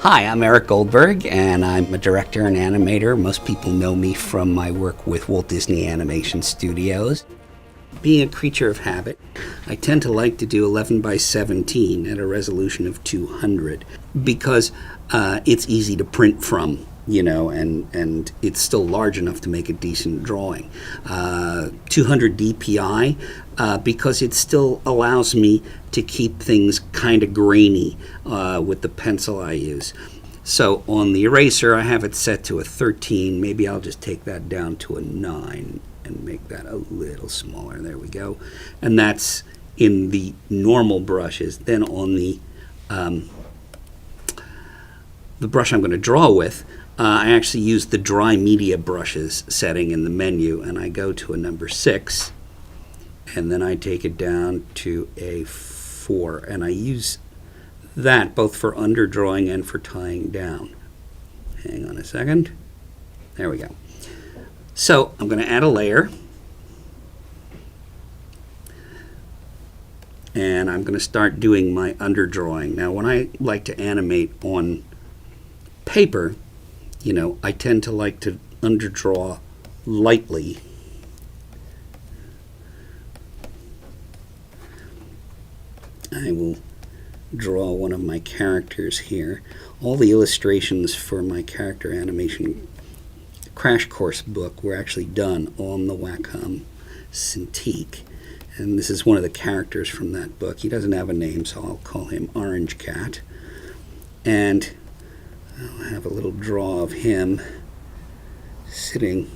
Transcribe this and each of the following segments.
Hi, I'm Eric Goldberg, and I'm a director and animator. Most people know me from my work with Walt Disney Animation Studios. Being a creature of habit, I tend to like to do 11 by 17 at a resolution of 200 because it's easy to print from, and it's still large enough to make a decent drawing. 200 DPI because it still allows me to keep things kind of grainy with the pencil I use. So on the eraser, I have it set to a 13. Maybe I'll just take that down to a 9 and make that a little smaller. There we go. And that's in the normal brushes. Then on the brush I'm going to draw with, I actually use the dry media brushes setting in the menu, and I go to a number 6, and then I take it down to a 4, and I use that both for underdrawing and for tying down. Hang on a second. There we go. So I'm going to add a layer, and I'm going to start doing my underdrawing. Now, when I like to animate on paper, I tend to like to underdraw lightly. I will draw one of my characters here. All the illustrations for my character animation crash course book were actually done on the Wacom Cintiq. And this is one of the characters from that book. He doesn't have a name, so I'll call him Orange Cat. And I'll have a little draw of him sitting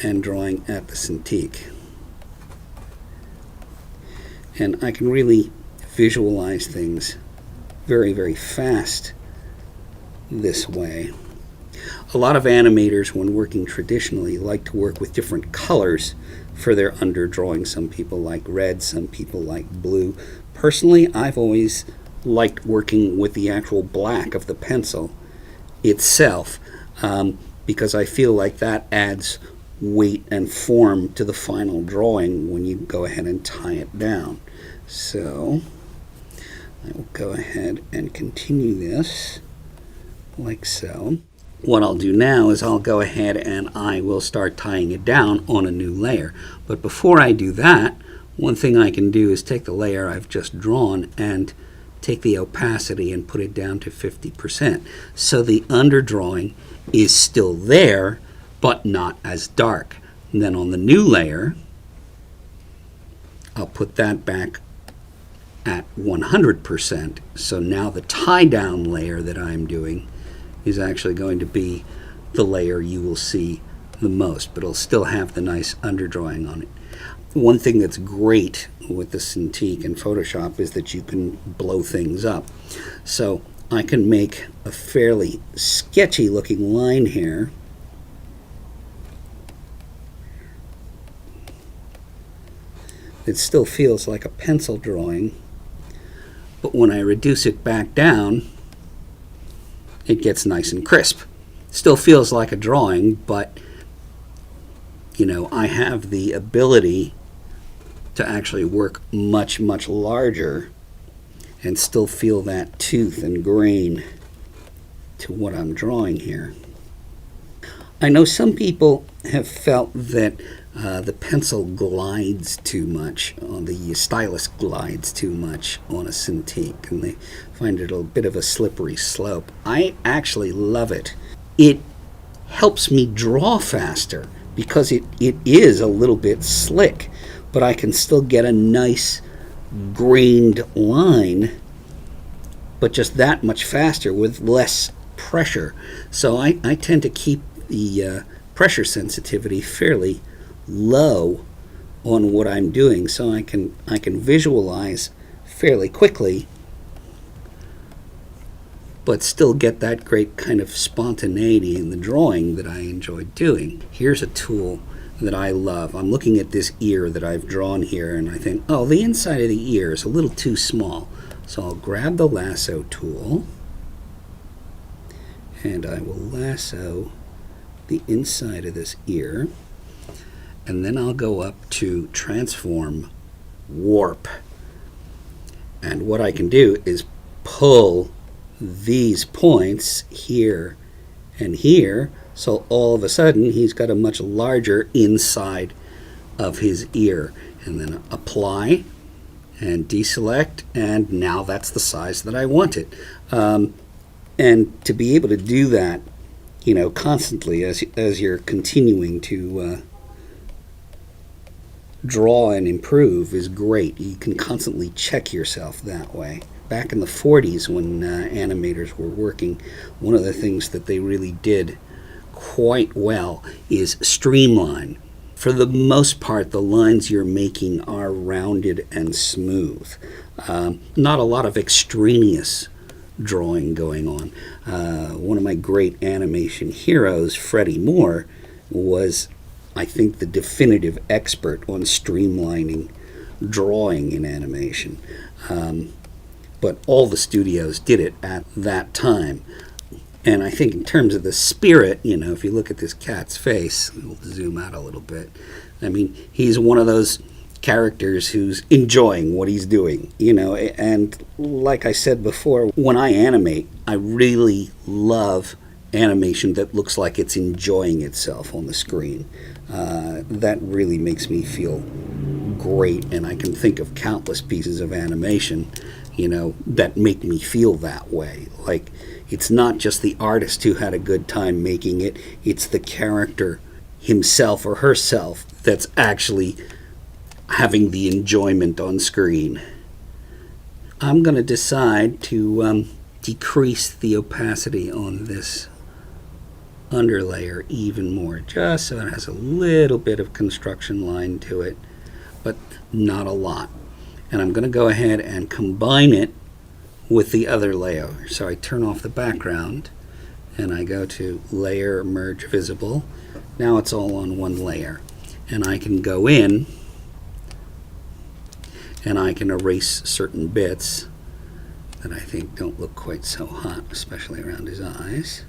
and drawing at the Cintiq. And I can really visualize things very, very fast this way. A lot of animators, when working traditionally, like to work with different colors for their underdrawing. Some people like red, some people like blue. Personally, I've always liked working with the actual black of the pencil itself because I feel like that adds weight and form to the final drawing when you go ahead and tie it down. So I will go ahead and continue this like so. What I'll do now is I'll go ahead and I will start tying it down on a new layer. But before I do that, one thing I can do is take the layer I've just drawn and take the opacity and put it down to 50%. So the underdrawing is still there, but not as dark. And then on the new layer, I'll put that back at 100%. So now the tie down layer that I'm doing is actually going to be the layer you will see the most, but it'll still have the nice underdrawing on it. One thing that's great with the Cintiq and Photoshop is that you can blow things up. So I can make a fairly sketchy looking line here. It still feels like a pencil drawing, but when I reduce it back down, it gets nice and crisp. Still feels like a drawing, but I have the ability to actually work much, much larger and still feel that tooth and grain to what I'm drawing here. I know some people have felt that the pencil glides too much, or the stylus glides too much on a Cintiq, and they find it a bit of a slippery slope. I actually love it. It helps me draw faster because it is a little bit slick, but I can still get a nice grained line, but just that much faster with less pressure. So I tend to keep the pressure sensitivity fairly low on what I'm doing, so I can visualize fairly quickly, but still get that great kind of spontaneity in the drawing that I enjoy doing. Here's a tool that I love. I'm looking at this ear that I've drawn here, and I think, oh, the inside of the ear is a little too small. So I'll grab the lasso tool, and I will lasso the inside of this ear, and then I'll go up to Transform Warp. And what I can do is pull these points here and here, so all of a sudden he's got a much larger inside of his ear. And then apply and deselect, and now that's the size that I want it. And to be able to do that, constantly as you're continuing to draw and improve is great. You can constantly check yourself that way. Back in the 40s, when animators were working, one of the things that they really did quite well is streamline. For the most part, the lines you're making are rounded and smooth. Not a lot of extraneous drawing going on. One of my great animation heroes, Freddie Moore, was, I think, the definitive expert on streamlining drawing in animation. But all the studios did it at that time. And I think in terms of the spirit, if you look at this cat's face, we'll zoom out a little bit. I mean, he's one of those characters who's enjoying what he's doing, and like I said before, when I animate, I really love animation that looks like it's enjoying itself on the screen. That really makes me feel great, and I can think of countless pieces of animation, that make me feel that way. Like, it's not just the artist who had a good time making it, it's the character himself or herself that's actually having the enjoyment on screen. I'm going to decide to decrease the opacity on this underlayer even more, just so it has a little bit of construction line to it, but not a lot. And I'm going to go ahead and combine it with the other layer. So I turn off the background and I go to Layer, Merge Visible. Now it's all on one layer. And I can go in and I can erase certain bits that I think don't look quite so hot, especially around his eyes.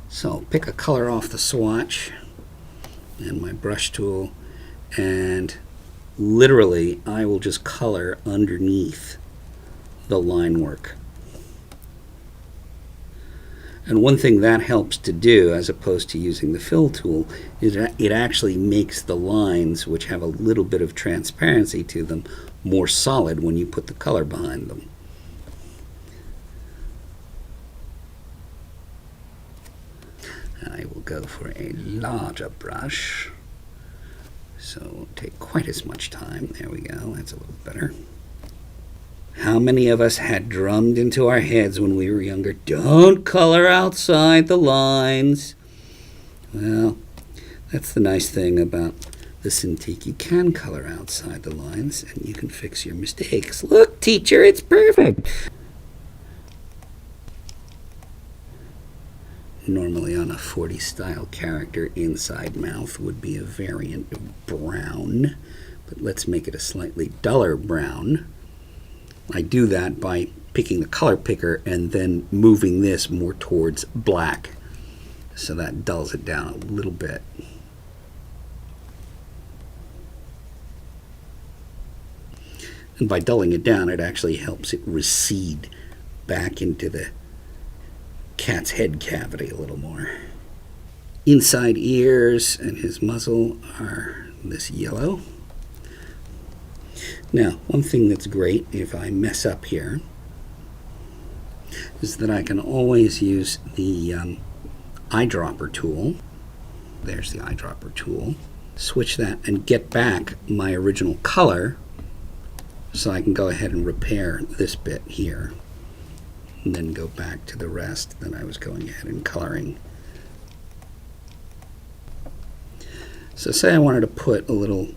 So I'll pick a color off the swatch and my brush tool, and literally I will just color underneath the line work. And one thing that helps to do, as opposed to using the fill tool, is that it actually makes the lines, which have a little bit of transparency to them, more solid when you put the color behind them. I will go for a larger brush, so it won't take quite as much time. There we go, that's a little better. How many of us had drummed into our heads when we were younger, don't color outside the lines? Well, that's the nice thing about the Cintiq. You can color outside the lines and you can fix your mistakes. Look, teacher, it's perfect. Normally on a 40s style character, inside mouth would be a variant of brown, but let's make it a slightly duller brown. I do that by picking the color picker and then moving this more towards black, so that dulls it down a little bit. And by dulling it down, it actually helps it recede back into the cat's head cavity a little more. Inside ears and his muzzle are this yellow. Now, one thing that's great if I mess up here is that I can always use the eyedropper tool. There's the eyedropper tool. Switch that and get back my original color, so I can go ahead and repair this bit here and then go back to the rest that I was going ahead and coloring. So say I wanted to put a little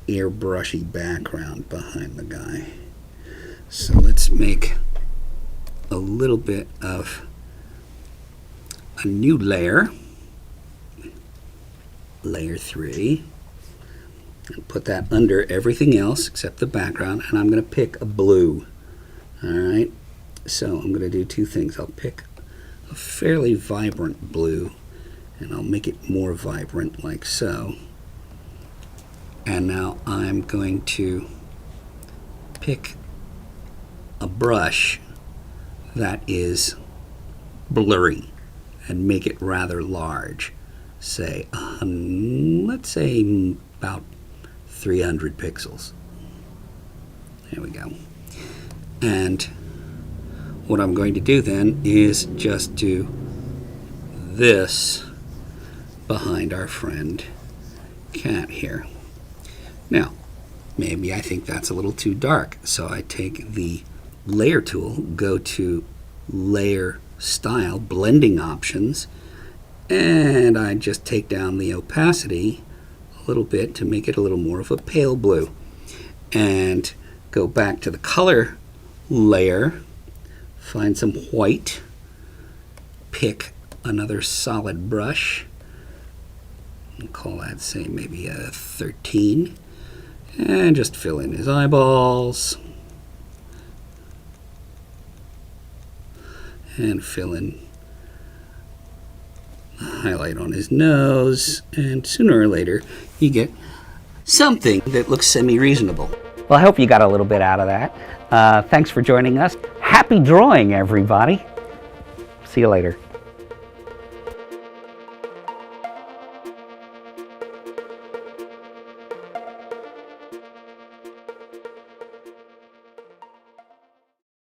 airbrushy background behind the guy. So let's make a little bit of a new layer, layer 3, and put that under everything else except the background, and I'm going to pick a blue. Alright, so I'm going to do two things. I'll pick a fairly vibrant blue and I'll make it more vibrant like so. And now I'm going to pick a brush that is blurry and make it rather large. Say, let's say about 300 pixels. There we go. And what I'm going to do then is just do this behind our friend cat here. Now, maybe I think that's a little too dark, so I take the layer tool, go to layer style, blending options, and I just take down the opacity a little bit to make it a little more of a pale blue. And go back to the color layer, find some white, pick another solid brush, and call that, say, maybe a 13, and just fill in his eyeballs, and fill in the highlight on his nose, and sooner or later you get something that looks semi-reasonable. Well, I hope you got a little bit out of that. Thanks for joining us. Happy drawing, everybody. See you later.